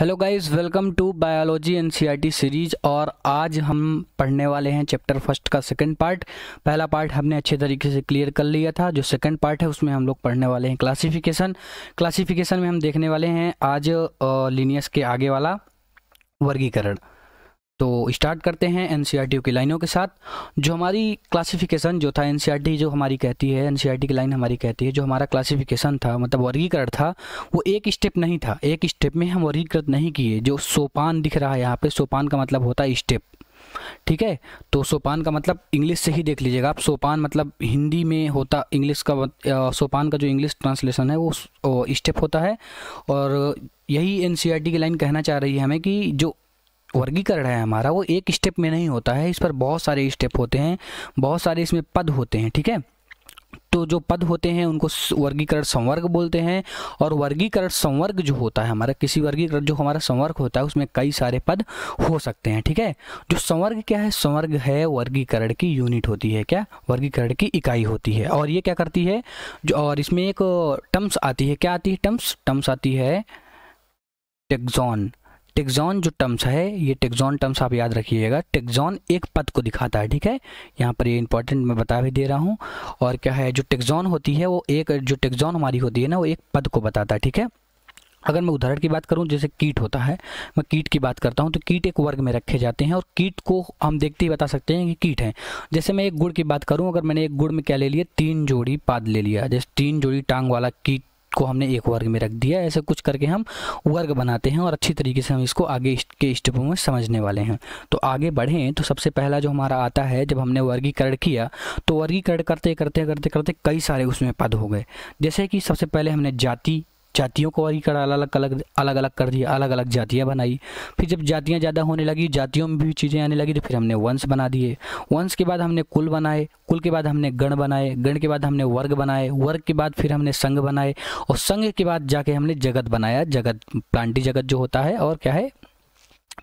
Hello guys, welcome to biology NCERT series. और आज हम पढ़ने वाले हैं चैप्टर फर्स्ट का सेकंड पार्ट। पहला पार्ट हमने अच्छे तरीके से क्लियर कर लिया था। जो सेकंड पार्ट है उसमें हम लोग पढ़ने वाले हैं क्लासिफिकेशन में हम देखने वाले हैं आज लिनियस के आगे वाला वर्गीकरण। तो स्टार्ट करते हैं एनसीईआरटी की लाइनों के साथ। जो हमारी क्लासिफिकेशन जो था, एनसीईआरटी जो हमारी कहती है, एनसीईआरटी की लाइन हमारी कहती है, जो हमारा क्लासिफिकेशन था मतलब वर्गीकरण था, वो एक स्टेप नहीं था। एक स्टेप में हम वर्गीकृत नहीं किए। जो सोपान दिख रहा है यहाँ पे, सोपान का मतलब होता है स्टेप, ठीक है। तो सोपान का मतलब इंग्लिश से ही देख लीजिएगा आप। सोपान मतलब हिंदी में होता, इंग्लिश का सोपान का जो इंग्लिश ट्रांसलेशन है वो स्टेप होता है। और यही एनसीईआरटी की लाइन कहना चाह रही है हमें कि जो वर्गीकरण है हमारा वो एक स्टेप में नहीं होता है। इस पर बहुत सारे स्टेप होते हैं, बहुत सारे इसमें पद होते हैं, ठीक है। तो जो पद होते हैं उनको वर्गीकरण संवर्ग बोलते हैं। और वर्गीकरण संवर्ग जो होता है हमारा, किसी वर्गीकरण जो हमारा संवर्ग होता है उसमें कई सारे पद हो सकते हैं, ठीक है। जो संवर्ग क्या है? संवर्ग है वर्गीकरण की यूनिट होती है। क्या? वर्गीकरण की इकाई होती है। और ये क्या करती है जो, और इसमें एक टर्म्स आती है। क्या आती है? टर्म्स आती है टेक्सॉन। टेक्सॉन जो टर्म्स है, ये टेक्सॉन टर्म्स आप याद रखिएगा। टेक्सॉन एक पद को दिखाता है, ठीक है। यहाँ पर ये इंपॉर्टेंट मैं बता भी दे रहा हूँ। और क्या है, जो टेक्सॉन होती है वो एक, जो टेक्सॉन हमारी होती है ना, वो एक पद को बताता है, ठीक है। अगर मैं उदाहरण की बात करूं, जैसे कीट होता है, मैं कीट की बात करता हूं, तो कीट एक वर्ग में रखे जाते हैं और कीट को हम देखते ही बता सकते हैं कि कीट है। जैसे मैं एक गुड़ की बात करूं, अगर मैंने एक गुड़ में क्या ले लिया, 3 जोड़ी पाद ले लिया, जैसे 3 जोड़ी टांग वाला कीट को हमने एक वर्ग में रख दिया। ऐसे कुछ करके हम वर्ग बनाते हैं और अच्छी तरीके से हम इसको आगे के स्टेपों में समझने वाले हैं। तो आगे बढ़ें तो सबसे पहला जो हमारा आता है, जब हमने वर्गीकरण किया तो वर्गीकरण करते करते करते करते कई सारे उसमें पद हो गए। जैसे कि सबसे पहले हमने जातियों को वर्गीकरण अलग अलग कर दिया, अलग अलग जातियाँ बनाई। फिर जब जातियाँ ज़्यादा होने लगी, जातियों में भी चीज़ें आने लगी, तो फिर हमने वंश बना दिए। वंश के बाद हमने कुल बनाए, कुल के बाद हमने गण बनाए, गण के बाद हमने वर्ग बनाए, वर्ग के बाद फिर हमने संघ बनाए, और संघ के बाद जाके हमने जगत बनाया। जगत प्लांटी जगत जो होता है, और क्या है,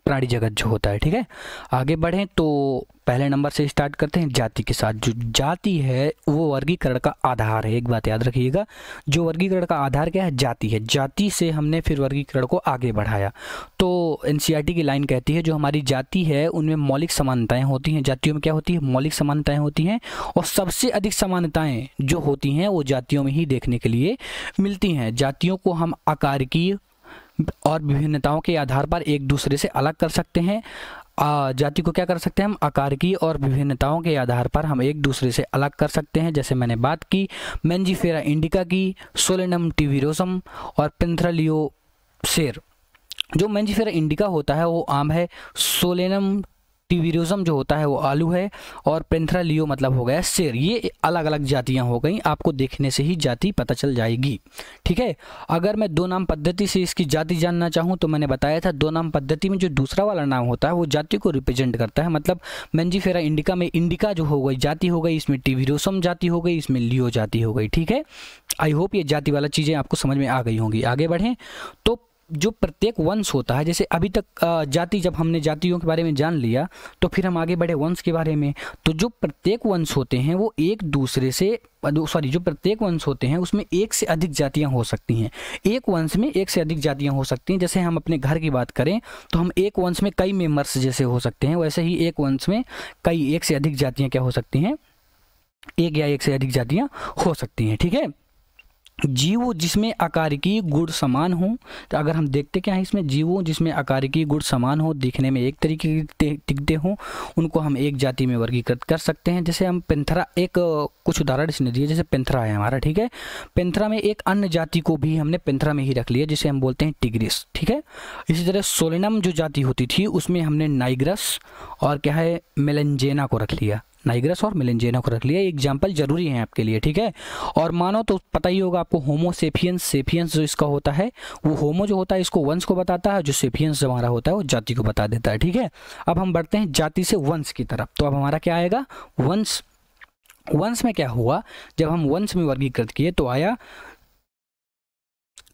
प्राणी जगत जो होता है, ठीक है। आगे बढ़ें तो पहले नंबर से स्टार्ट करते हैं जाति के साथ। जो जाति है वो वर्गीकरण का आधार है। एक बात याद रखिएगा, जो वर्गीकरण का आधार क्या है? जाति है। जाति से हमने फिर वर्गीकरण को आगे बढ़ाया। तो एनसीईआरटी की लाइन कहती है जो हमारी जाति है उनमें मौलिक समानताएं होती हैं। जातियों में क्या होती है? मौलिक समानताएं होती हैं। और सबसे अधिक समानताएं जो होती हैं वो जातियों में ही देखने के लिए मिलती हैं। जातियों को हम आकारिकीय और विभिन्नताओं के आधार पर एक दूसरे से अलग कर सकते हैं। जाति को क्या कर सकते हैं हम? आकारिकी और विभिन्नताओं के आधार पर हम एक दूसरे से अलग कर सकते हैं। जैसे मैंने बात की मैंजीफेरा इंडिका की, सोलेनम टिविरोसम और पेंथ्रालियोसेर। जो मैंजीफेरा इंडिका होता है वो आम है, सोलेनम टिविरोसम जो होता है वो आलू है, और पेंथ्रालियो मतलब हो गया सेर। ये अलग अलग जातियां हो गई, आपको देखने से ही जाति पता चल जाएगी, ठीक है। अगर मैं 2 नाम पद्धति से इसकी जाति जानना चाहूँ तो मैंने बताया था 2 नाम पद्धति में जो दूसरा वाला नाम होता है वो जाति को रिप्रेजेंट करता है। मतलब मैंजीफेरा इंडिका में इंडिका जो हो गई जाति हो गई, इसमें टिविरोसम जाति हो गई, इसमें लियो जाति हो गई, ठीक है। आई होप ये जाति वाला चीज़ें आपको समझ में आ गई होंगी। आगे बढ़ें तो जो प्रत्येक वंश होता है, जैसे अभी तक जाति, जब हमने जातियों के बारे में जान लिया तो फिर हम आगे बढ़े वंश के बारे में। तो जो प्रत्येक वंश होते हैं वो एक दूसरे से, जो प्रत्येक वंश होते हैं उसमें एक से अधिक जातियां हो सकती हैं। एक वंश में एक से अधिक जातियां हो सकती हैं। जैसे हम अपने घर की बात करें तो हम एक वंश में कई मेंबर्स जैसे हो सकते हैं, वैसे ही एक वंश में एक से अधिक जातियाँ क्या हो सकती हैं? एक या एक से अधिक जातियाँ हो सकती हैं, ठीक है। जीवों जिसमें आकारिकी गुण समान हो, तो अगर हम देखते क्या है इसमें, जीवों जिसमें आकारिकी गुण समान हो, दिखने में एक तरीके के दिखते हों, उनको हम एक जाति में वर्गीकृत कर सकते हैं। जैसे हम पेंथरा, एक कुछ उदाहरण इसने दिए, जैसे पेंथरा है हमारा, ठीक है। पेंथरा में एक अन्य जाति को भी हमने पेंथरा में ही रख लिया, जिसे हम बोलते हैं टिग्रिस, ठीक है। इसी तरह सोलेनम जो जाति होती थी उसमें हमने नाइग्रस और क्या है, मेलेंजेना को रख लिया। नाइग्रस और मेलेंजेना को रख लिया। एग्जाम्पल जरूरी है आपके लिए, ठीक है। और मानो तो पता ही होगा आपको, होमो सेपियंस, सेपियंस जो इसका होता है वो होमो जो होता है इसको वंश को बताता है, जो सेपियंस जो हमारा होता है वो जाति को बता देता है, ठीक है। अब हम बढ़ते हैं जाति से वंश की तरफ। तो अब हमारा क्या आएगा? वंश। वंश में क्या हुआ, जब हम वंश में वर्गीकृत किए तो आया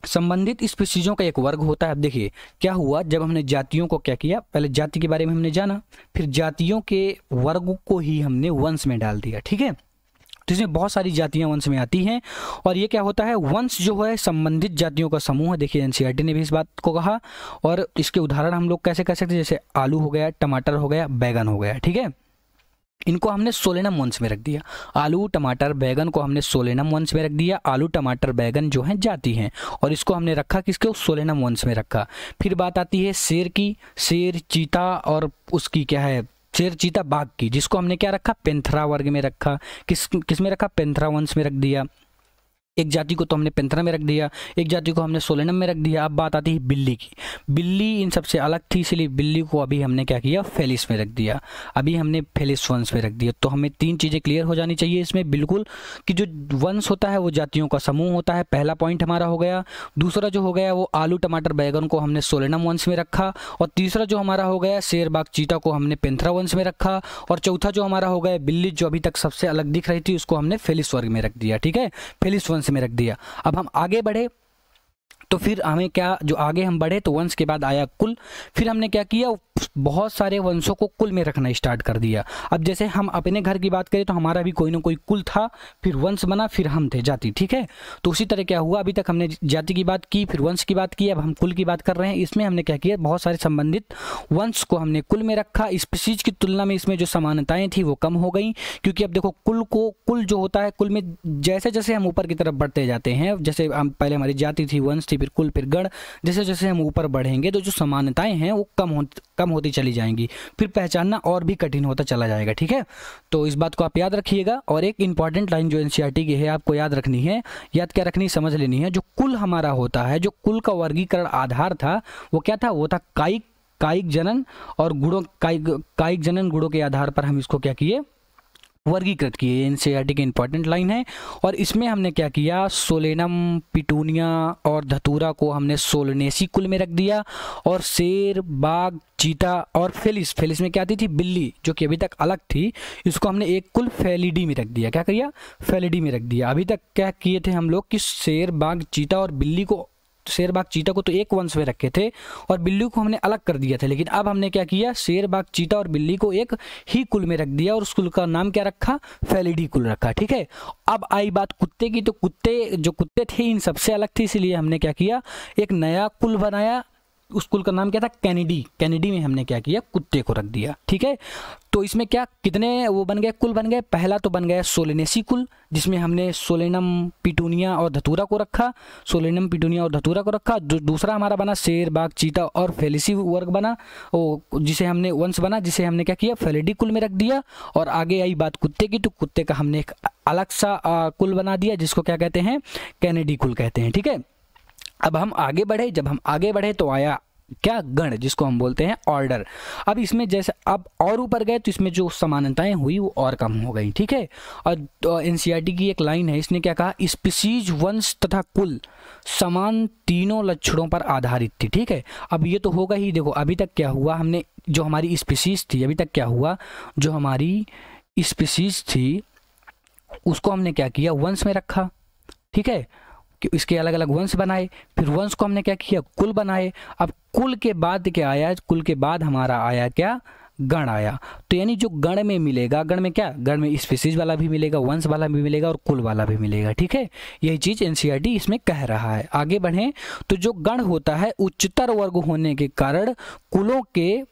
संबंधित स्पीशीजों का एक वर्ग होता है। अब देखिए क्या हुआ, जब हमने जातियों को क्या किया, पहले जाति के बारे में हमने जाना, फिर जातियों के वर्ग को ही हमने वंश में डाल दिया, ठीक है। तो इसमें बहुत सारी जातियां वंश में आती हैं। और ये क्या होता है, वंश जो है संबंधित जातियों का समूह है। देखिए एनसीईआरटी ने भी इस बात को कहा। और इसके उदाहरण हम लोग कैसे कर सकते हैं, जैसे आलू हो गया, टमाटर हो गया, बैगन हो गया, ठीक है। इनको हमने सोलेनम वंश में रख दिया। आलू टमाटर बैगन को हमने सोलेनम वंश में रख दिया। आलू टमाटर बैगन जो हैं जाति हैं, और इसको हमने रखा किसके, सोलेनम वंश में रखा। फिर बात आती है शेर की, शेर चीता और उसकी क्या है, शेर चीता बाघ की, जिसको हमने क्या रखा, पेंथेरा वर्ग में रखा। किस में रखा, पेंथेरा वंश में रख दिया। एक जाति को तो हमने पेंथेरा में रख दिया, एक जाति को हमने सोलेनम में रख दिया। अब बात आती है बिल्ली की। बिल्ली इन सबसे अलग थी, इसलिए बिल्ली को अभी हमने क्या किया, फेलिस में रख दिया। अभी हमने फेलिस वंश में रख दिया। तो हमें 3 चीज़ें क्लियर हो जानी चाहिए इसमें बिल्कुल, कि जो वंश होता है वो जातियों का समूह होता है। पहला पॉइंट हमारा हो गया। दूसरा जो हो गया वो आलू टमाटर बैगन को हमने सोलेनम वंश में रखा। और तीसरा जो हमारा हो गया शेर बाघ चीता को हमने पेंथेरा वंश में रखा। और चौथा जो हमारा हो गया बिल्ली, जो अभी तक सबसे अलग दिख रही थी, उसको हमने फेलिस वर्ग में रख दिया, ठीक है, फेलिस वंश में रख दिया। अब हम आगे बढ़े तो फिर हमें क्या, जो आगे हम बढ़े तो वंश के बाद आया कुल। फिर हमने क्या किया, बहुत सारे वंशों को कुल में रखना स्टार्ट कर दिया। अब जैसे हम अपने घर की बात करें तो हमारा भी कोई ना कोई कुल था, फिर वंश बना, फिर हम थे जाति, ठीक है। तो उसी तरह क्या हुआ, अभी तक हमने जाति की बात की, फिर वंश की बात की, अब हम कुल की बात कर रहे हैं। इसमें हमने क्या किया, बहुत सारे संबंधित वंश को हमने कुल में रखा। स्पीशीज की तुलना में इसमें जो समानताएं थी वो कम हो गई, क्योंकि अब देखो कुल जो होता है, कुल में जैसे जैसे हम ऊपर की तरफ बढ़ते जाते हैं, जैसे हम पहले हमारी जाति थी, वंश थी, फिर कुल, फिर गण, जैसे जैसे हम ऊपर बढ़ेंगे तो जो समानताएं हैं वो कम होती चली जाएंगी, फिर पहचानना और भी कठिन होता चला जाएगा, ठीक है। तो इस बात को आप याद रखिएगा। और एक इंपॉर्टेंट लाइन जो एनसीईआरटी की है आपको याद रखनी है, याद क्या रखनी, समझ लेनी है। जो कुल हमारा होता है, जो कुल का वर्गीकरण आधार था वो क्या था, वो था कायिक जनन और गुणों, कायिक जनन गुणों के आधार पर हम इसको क्या किए, वर्गीकृत किए। एनसीईआरटी की इंपॉर्टेंट लाइन है। और इसमें हमने क्या किया, सोलेनम, पिटूनिया और धतूरा को हमने सोलनेसी कुल में रख दिया। और शेर बाघ चीता और फेलिस में क्या आती थी, बिल्ली, जो कि अभी तक अलग थी, इसको हमने एक कुल फेलिडी में रख दिया। क्या किया, फेलिडी में रख दिया। अभी तक क्या किए थे हम लोग कि शेर बाघ चीता और बिल्ली को, शेर बाघ चीता को तो एक वंश में रखे थे और बिल्ली को हमने अलग कर दिया था। लेकिन अब हमने क्या किया, शेर बाघ चीता और बिल्ली को एक ही कुल में रख दिया और उस कुल का नाम क्या रखा, फेलिडी कुल रखा, ठीक है। अब आई बात कुत्ते की। तो कुत्ते थे इन सबसे अलग थे, इसलिए हमने क्या किया, एक नया कुल बनाया। उस कुल का नाम क्या था, कैनिडी में हमने क्या किया, कुत्ते को रख दिया, ठीक है। तो इसमें क्या, कितने वो बन गए, कुल बन गए। पहला तो बन गया सोलेनेसी कुल, जिसमें हमने सोलेनम, पिटूनिया और धतूरा को रखा, सोलेनम, पिटूनिया और धतूरा को रखा। दूसरा हमारा बना शेर बाघ चीता और फेलिसी वर्ग बना, जिसे हमने वंश बना, जिसे हमने क्या किया, फेलिडी कुल में रख दिया। और आगे आई बात कुत्ते की, तो कुत्ते का हमने एक अलग सा कुल बना दिया, जिसको क्या कहते हैं, कैनिडी कुल कहते हैं, ठीक है। अब हम आगे बढ़े, जब हम आगे बढ़े तो आया क्या, गण, जिसको हम बोलते हैं ऑर्डर। अब इसमें जैसे अब और ऊपर गए तो इसमें जो समानताएं हुई वो और कम हो गई, ठीक है। और एनसीईआरटी की एक लाइन है, इसने क्या कहा, स्पीशीज, वंश तथा कुल समान तीनों लक्षणों पर आधारित थी, ठीक है। अब ये तो होगा ही। देखो अभी तक क्या हुआ, हमने जो हमारी स्पीशीज थी, अभी तक क्या हुआ, जो हमारी स्पीशीज थी उसको हमने क्या किया, वंश में रखा, ठीक है, कि इसके अलग अलग वंश बनाए। फिर वंश को हमने क्या किया, कुल बनाए। अब कुल के बाद क्या आया, कुल के बाद हमारा आया क्या, गण आया। तो यानी जो गण में मिलेगा, गण में क्या, गण में स्पीशीज वाला भी मिलेगा, वंश वाला भी मिलेगा और कुल वाला भी मिलेगा, ठीक है। यही चीज एनसीईआरटी इसमें कह रहा है। आगे बढ़ें तो जो गण होता है उच्चतर वर्ग होने के कारण कुलों के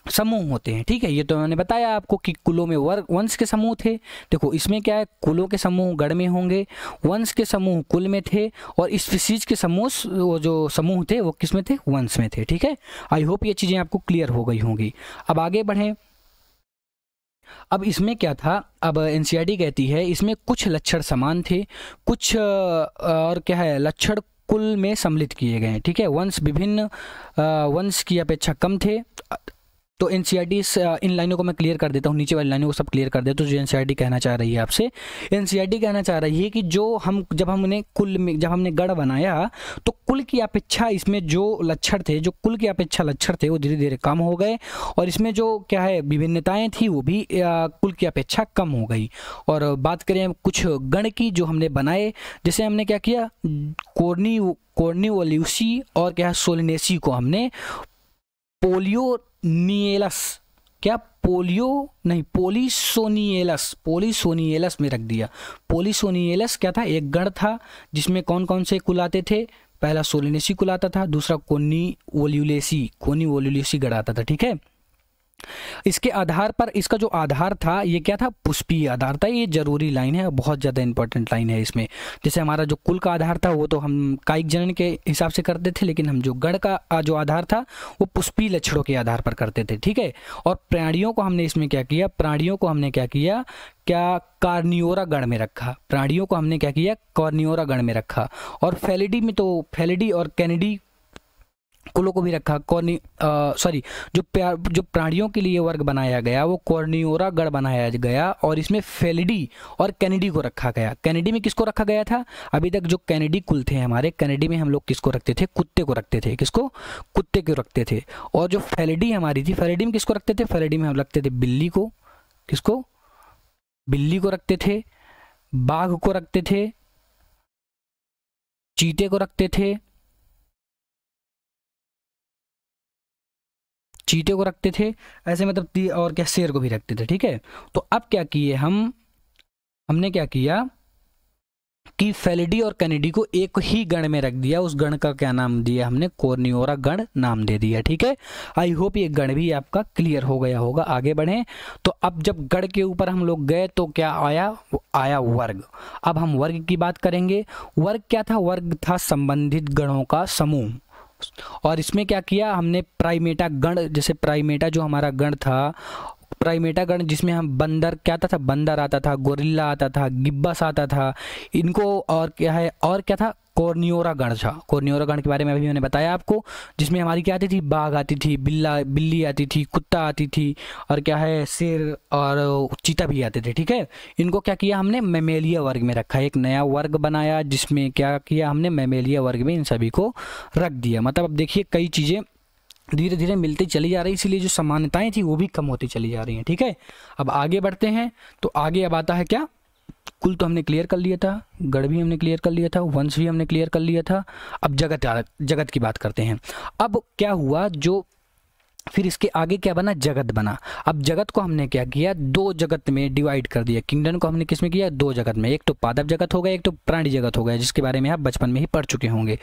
समूह होते हैं, ठीक है। ये तो मैंने बताया आपको कि कुलों में वंश के समूह थे। देखो इसमें क्या है, कुलों के समूह गण में होंगे, वंश के समूह कुल में थे और स्पीशीज के समूह, वो जो समूह थे वो किस में थे, वंश में थे, ठीक है। आई होप ये चीजें आपको क्लियर हो गई होंगी। अब आगे बढ़ें। अब इसमें क्या था, अब एनसीईआरटी कहती है इसमें कुछ लक्षण समान थे, कुछ और क्या है, लक्षण कुल में सम्मिलित किए गए, ठीक है। वंश विभिन्न वंश की अपेक्षा कम थे। तो एनसीईआरटी इन लाइनों को मैं क्लियर कर देता हूँ, नीचे वाली लाइनों को सब क्लियर कर देता हूँ। जो एनसीईआरटी कहना चाह रही है आपसे, एनसीईआरटी कहना चाह रही है कि जब हमने कुल में, जब हमने गण बनाया तो कुल की अपेक्षा इसमें जो लक्षण थे, जो कुल की अपेक्षा लक्षण थे वो धीरे धीरे कम हो गए और इसमें जो क्या है विभिन्नताएं थी वो भी कुल की अपेक्षा कम हो गई। और बात करें कुछ गण की जो हमने बनाए, जैसे हमने क्या किया, कॉर्निवोल्यूसी और क्या सोलिनेसी को हमने पोलियोनियलस पोलियो नहीं, पोलिसोनियलस में रख दिया। पोलिसोनियलस क्या था, एक गण था जिसमें कौन कौन से कुल आते थे, पहला सोलिनेसी कुल आता था, दूसरा कोनी वोल्यूलेसी गण आता था, ठीक है। इसके आधार पर इसका जो आधार था ये क्या था, पुष्पीय आधार था। ये जरूरी लाइन है, बहुत ज़्यादा इंपॉर्टेंट लाइन है इसमें। जैसे हमारा जो कुल का आधार था वो तो हम कायिक जनन के हिसाब से करते थे, लेकिन हम जो गण का जो आधार था वो पुष्पीय लक्षणों के आधार पर करते थे, ठीक है। और प्राणियों को हमने इसमें क्या किया, प्राणियों को हमने क्या किया, क्या कार्नियोरा गण में रखा। प्राणियों को हमने क्या किया, कार्नियोरा गण में रखा। और फेलिडी में तो फेलिडी और कैनिडी कुलों को भी रखा। जो प्राणियों के लिए वर्ग बनाया गया वो कॉर्नियोरा गण बनाया गया, और इसमें फेलिडी और कैनिडी को रखा गया। कैनिडी में किसको रखा गया था, अभी तक जो कैनिडी कुल थे हमारे, कैनिडी में हम लोग किसको रखते थे, कुत्ते को रखते थे। किसको, कुत्ते को रखते थे। और जो फेलिडी हमारी थी, फेलिडी में किसको रखते थे, फेलिडी में हम रखते थे बिल्ली को। किसको, बिल्ली को रखते थे, बाघ को रखते थे, चीते को रखते थे, चीते को रखते थे, ऐसे मतलब और क्या, शेर को भी रखते थे, ठीक है। तो अब क्या किए हमने क्या किया कि फेलिडी और कैनिडी को एक ही गण में रख दिया। उस गण का क्या नाम दिया हमने, कॉर्नियोरा गण नाम दे दिया, ठीक है। आई होप ये गण भी आपका क्लियर हो गया होगा। आगे बढ़ें तो अब जब गण के ऊपर हम लोग गए तो क्या आया, वो आया वर्ग। अब हम वर्ग की बात करेंगे। वर्ग क्या था, वर्ग था संबंधित गणों का समूह। और इसमें क्या किया हमने, प्राइमेटा गण, जैसे प्राइमेटा जो हमारा गण था, प्राइमेटा गण जिसमें हम बंदर क्या आता था, बंदर आता था, गोरिल्ला आता था, गिब्बस आता था, इनको और क्या है, और क्या था, कॉर्नियोरा गण था। कॉर्नियोरा गण के बारे में अभी मैंने बताया आपको, जिसमें हमारी क्या आती थी, बाघ आती थी, बिल्ली आती थी, कुत्ता आती थी, और क्या है, शेर और चीता भी आते थे, ठीक है। इनको क्या किया हमने, मैमेलिया वर्ग में रखा। एक नया वर्ग बनाया जिसमें क्या किया हमने, मैमेलिया वर्ग में इन सभी को रख दिया। मतलब अब देखिए कई चीज़ें धीरे धीरे मिलती चली जा रही, इसीलिए जो समानताएं थी वो भी कम होती चली जा रही हैं, ठीक है। अब आगे बढ़ते हैं तो आगे अब आता है क्या, कुल तो हमने क्लियर कर लिया था, गण भी हमने क्लियर कर लिया था, वंश भी हमने क्लियर कर लिया था। अब जगत की बात करते हैं। अब क्या हुआ, जो फिर इसके आगे क्या बना, जगत बना। अब जगत को हमने क्या किया, दो जगत में डिवाइड कर दिया। किंगडम को हमने किस में किया, दो जगत में। एक तो पादप जगत हो गया, एक तो प्राणी जगत हो गया, जिसके बारे में आप बचपन में ही पढ़ चुके होंगे।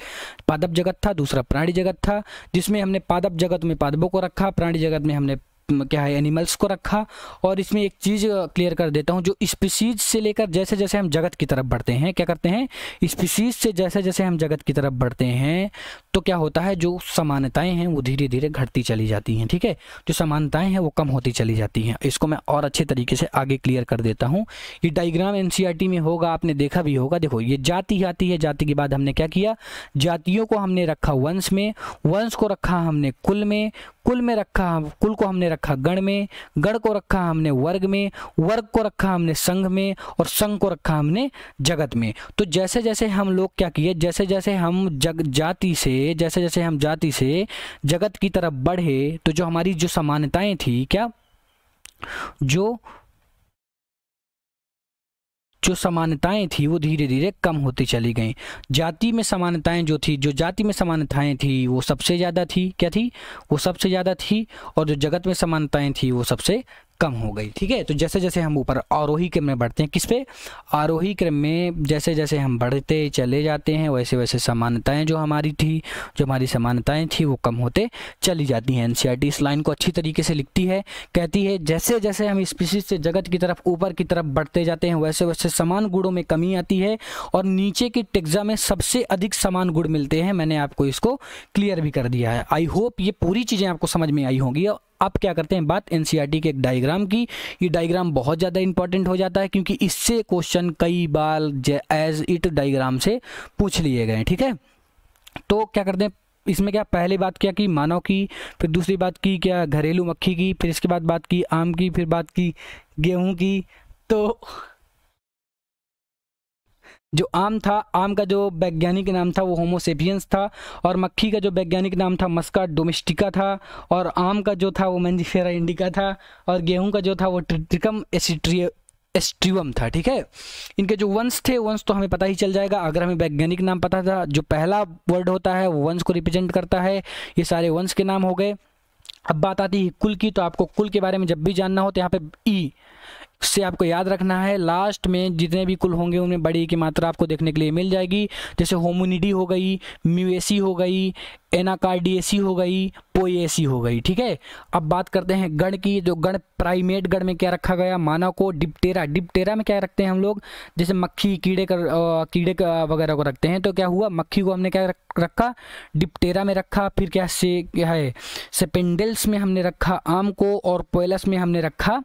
पादप जगत था, दूसरा प्राणी जगत था, जिसमें हमने पादप जगत में पादपों को रखा, प्राणी जगत में हमने क्या है, एनिमल्स को रखा। और इसमें एक चीज़ क्लियर कर देता हूँ, जो स्पीसीज से लेकर जैसे जैसे हम जगत की तरफ बढ़ते हैं, क्या करते हैं, स्पीसीज से जैसे जैसे हम जगत की तरफ बढ़ते हैं तो क्या होता है, जो समानताएं हैं वो धीरे धीरे घटती चली जाती हैं, ठीक है। जो समानताएं हैं वो कम होती चली जाती हैं। इसको मैं और अच्छे तरीके से आगे क्लियर कर देता हूँ। ये डायग्राम एनसीईआरटी में होगा, आपने देखा भी होगा। देखो ये जाति आती है, जाति के बाद हमने क्या किया, जातियों को हमने रखा वंश में, वंश को रखा हमने कुल में, कुल में रखा, कुल को हमने रखा गण में, गण को रखा हमने वर्ग में, वर्ग को रखा हमने संघ में, और संघ को रखा हमने जगत में। तो जैसे जैसे हम लोग क्या किए, जैसे जैसे हम जैसे जैसे हम जाति से जगत की तरफ बढ़े तो जो हमारी जो समानताएं थी, क्या जो समानताएं थी वो धीरे धीरे कम होती चली गई। जाति में समानताएं जो जाति में समानताएं थी वो सबसे ज़्यादा थी, क्या थी, वो सबसे ज़्यादा थी। और जो जगत में समानताएं थी वो सबसे कम हो गई, ठीक है। तो जैसे जैसे हम ऊपर आरोही क्रम में बढ़ते हैं, किस पे, आरोही क्रम में जैसे जैसे हम बढ़ते चले जाते हैं वैसे वैसे समानताएं जो हमारी समानताएं थी वो कम होते चली जाती हैं। एनसीईआरटी इस लाइन को अच्छी तरीके से लिखती है, कहती है जैसे जैसे हम स्पीसीज से जगत की तरफ ऊपर की तरफ बढ़ते जाते हैं वैसे वैसे समान गुणों में कमी आती है, और नीचे की टेक्सा में सबसे अधिक समान गुण मिलते हैं। मैंने आपको इसको क्लियर भी कर दिया है। आई होप ये पूरी चीज़ें आपको समझ में आई होंगी। अब क्या करते हैं बात एनसीईआरटी के एक डायग्राम की। ये डायग्राम बहुत ज़्यादा इंपॉर्टेंट हो जाता है क्योंकि इससे क्वेश्चन कई बार एज इट डायग्राम से पूछ लिए गए, ठीक है। तो क्या करते हैं, इसमें क्या पहले बात किया कि मानव की, फिर दूसरी बात की क्या घरेलू मक्खी की, फिर इसके बाद बात की आम की, फिर बात की गेहूं की। तो जो आम था, आम का जो वैज्ञानिक नाम था वो होमो सेपियंस था, और मक्खी का जो वैज्ञानिक नाम था मस्का डोमेस्टिका था, और आम का जो था वो मैंजिफेरा इंडिका था, और गेहूं का जो था वो ट्रिटिकम एस्ट्रिवम था, ठीक है। इनके जो वंश थे, वंश तो हमें पता ही चल जाएगा अगर हमें वैज्ञानिक नाम पता था। जो पहला वर्ड होता है वो वंश को रिप्रेजेंट करता है। ये सारे वंश के नाम हो गए। अब बात आती है कुल की, तो आपको कुल के बारे में जब भी जानना हो तो यहाँ पे ई से आपको याद रखना है। लास्ट में जितने भी कुल होंगे उनमें बड़ी ई की मात्रा आपको देखने के लिए मिल जाएगी। जैसे होमिनिडी हो गई, म्यूएसी हो गई, एनाकार्डिएसी हो गई, पोएसी हो गई। ठीक है, अब बात करते हैं गण की। जो गण, प्राइमेट गण में क्या रखा गया, मानव को डिप्टेरा, डिप्टेरा में क्या रखते हैं हम लोग, जैसे मक्खी, कीड़े वगैरह को रखते हैं। तो क्या हुआ, मक्खी को हमने क्या रखा, डिप्टेरा में रखा। फिर क्या है, सेपेंडल्स में हमने रखा आम को, और पोएलस में हमने रखा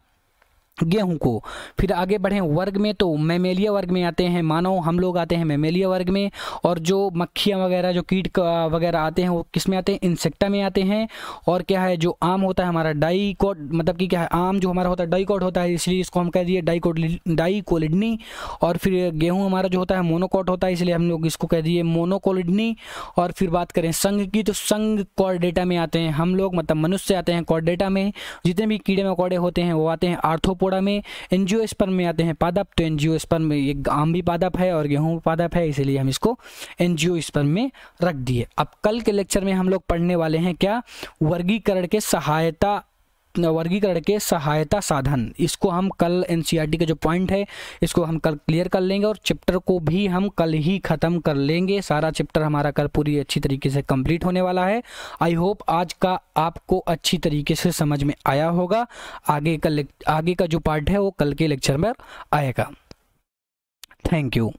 गेहूं को। फिर आगे बढ़े वर्ग में, तो मैमेलिया वर्ग में आते हैं मानव, हम लोग आते हैं मैमेलिया वर्ग में। और जो मक्खियां वगैरह, जो कीट वगैरह आते हैं वो किस में आते हैं, इंसेक्टा में आते हैं। और क्या है, जो आम होता है हमारा डाइकोट, मतलब कि क्या है, आम जो हमारा होता है डाइकोट होता है, इसलिए इसको हम कह दिए डाइकोलिडनी। और फिर गेहूँ हमारा जो होता है मोनोकोट होता है, इसलिए हम लोग इसको कह दिए मोनोकोलिडनी। और फिर बात करें संघ की, तो संघ कॉर्डेटा में आते हैं हम लोग, मतलब मनुष्य आते हैं कॉर्डेटा में। जितने भी कीड़े मकोड़े होते हैं वो आते हैं आर्थ्रोपोडा में। एंजियोस्पर्म में आते हैं पादप, तो एंजियोस्पर्म में एक आम भी पादप है और गेहूं भी पादप है, इसलिए हम इसको एंजियोस्पर्म में रख दिए। अब कल के लेक्चर में हम लोग पढ़ने वाले हैं क्या, वर्गीकरण के सहायता साधन। इसको हम कल एनसीईआरटी का जो पॉइंट है इसको हम कल क्लियर कर लेंगे, और चैप्टर को भी हम कल ही ख़त्म कर लेंगे। सारा चैप्टर हमारा कल पूरी अच्छी तरीके से कंप्लीट होने वाला है। आई होप आज का आपको अच्छी तरीके से समझ में आया होगा। आगे का जो पार्ट है वो कल के लेक्चर में आएगा। Thank you.